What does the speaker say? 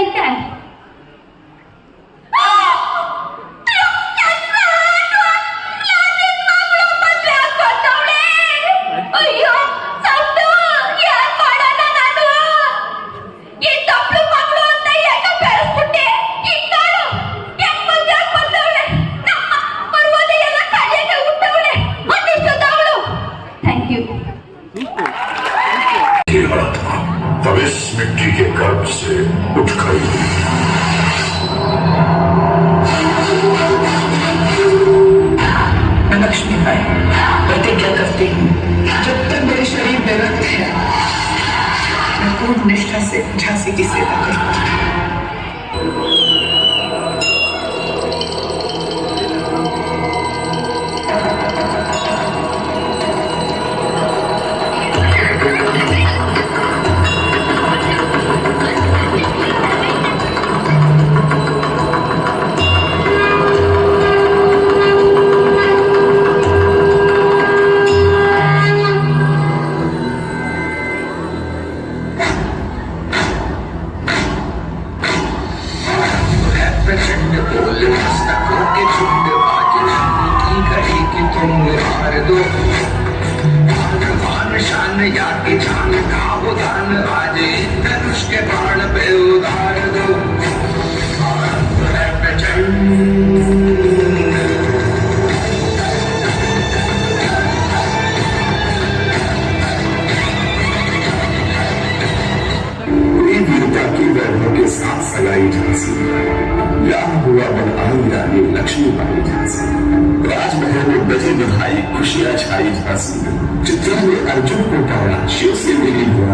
ಐತೆ. ಅಯ್ಯೋ ಸೌಟು, ಏನ್ ಮಾಡೋಣ ನಾನು? ಈ ತಪ್ಪಲು ಮಕ್ಕಳು ಅಂತ ಹೆಂಗ ಬೆಳೆಸ್ಬಿಟ್ಟೆ. ಈಗ ನೋಡು ಹೆಂಗ್ ಮದ್ವೆ ಬಂದವಳೆ. ನಮ್ಮ ಪರ್ವದೆ ಎಲ್ಲ ಕಲಿಯಕ್ಕೆ ಹುಟ್ಟವಳೆ. ಒಂದಿಷ್ಟದವಳು. Thank you. तब इस मिट्टी के गर्भ से उठ खड़ी हुई। मैं लक्ष्मी बाई प्रतिज्ञा करती हूँ, जब तक मेरे शरीर में रक्त है मैं पूर्ण निष्ठा से झांसी की सेवा करूँगी। प्रचंड बोल मस्तकों के झुंड आज की घड़ी की तुम हार दो। मान शान या की जान का उदान आज धनुष के बाण पे उतार दो। आरंभ है प्रचंड। वीरता की वैभव के साथ सगाई झांसी, ब्याह हुआ बन आई रानी लक्ष्मी बाई झांसी। राजमहल में बजी बधाई, खुशियां छाई झांसी। चित्रा ने अर्जुन को पाया, शिव से मिली हुआ।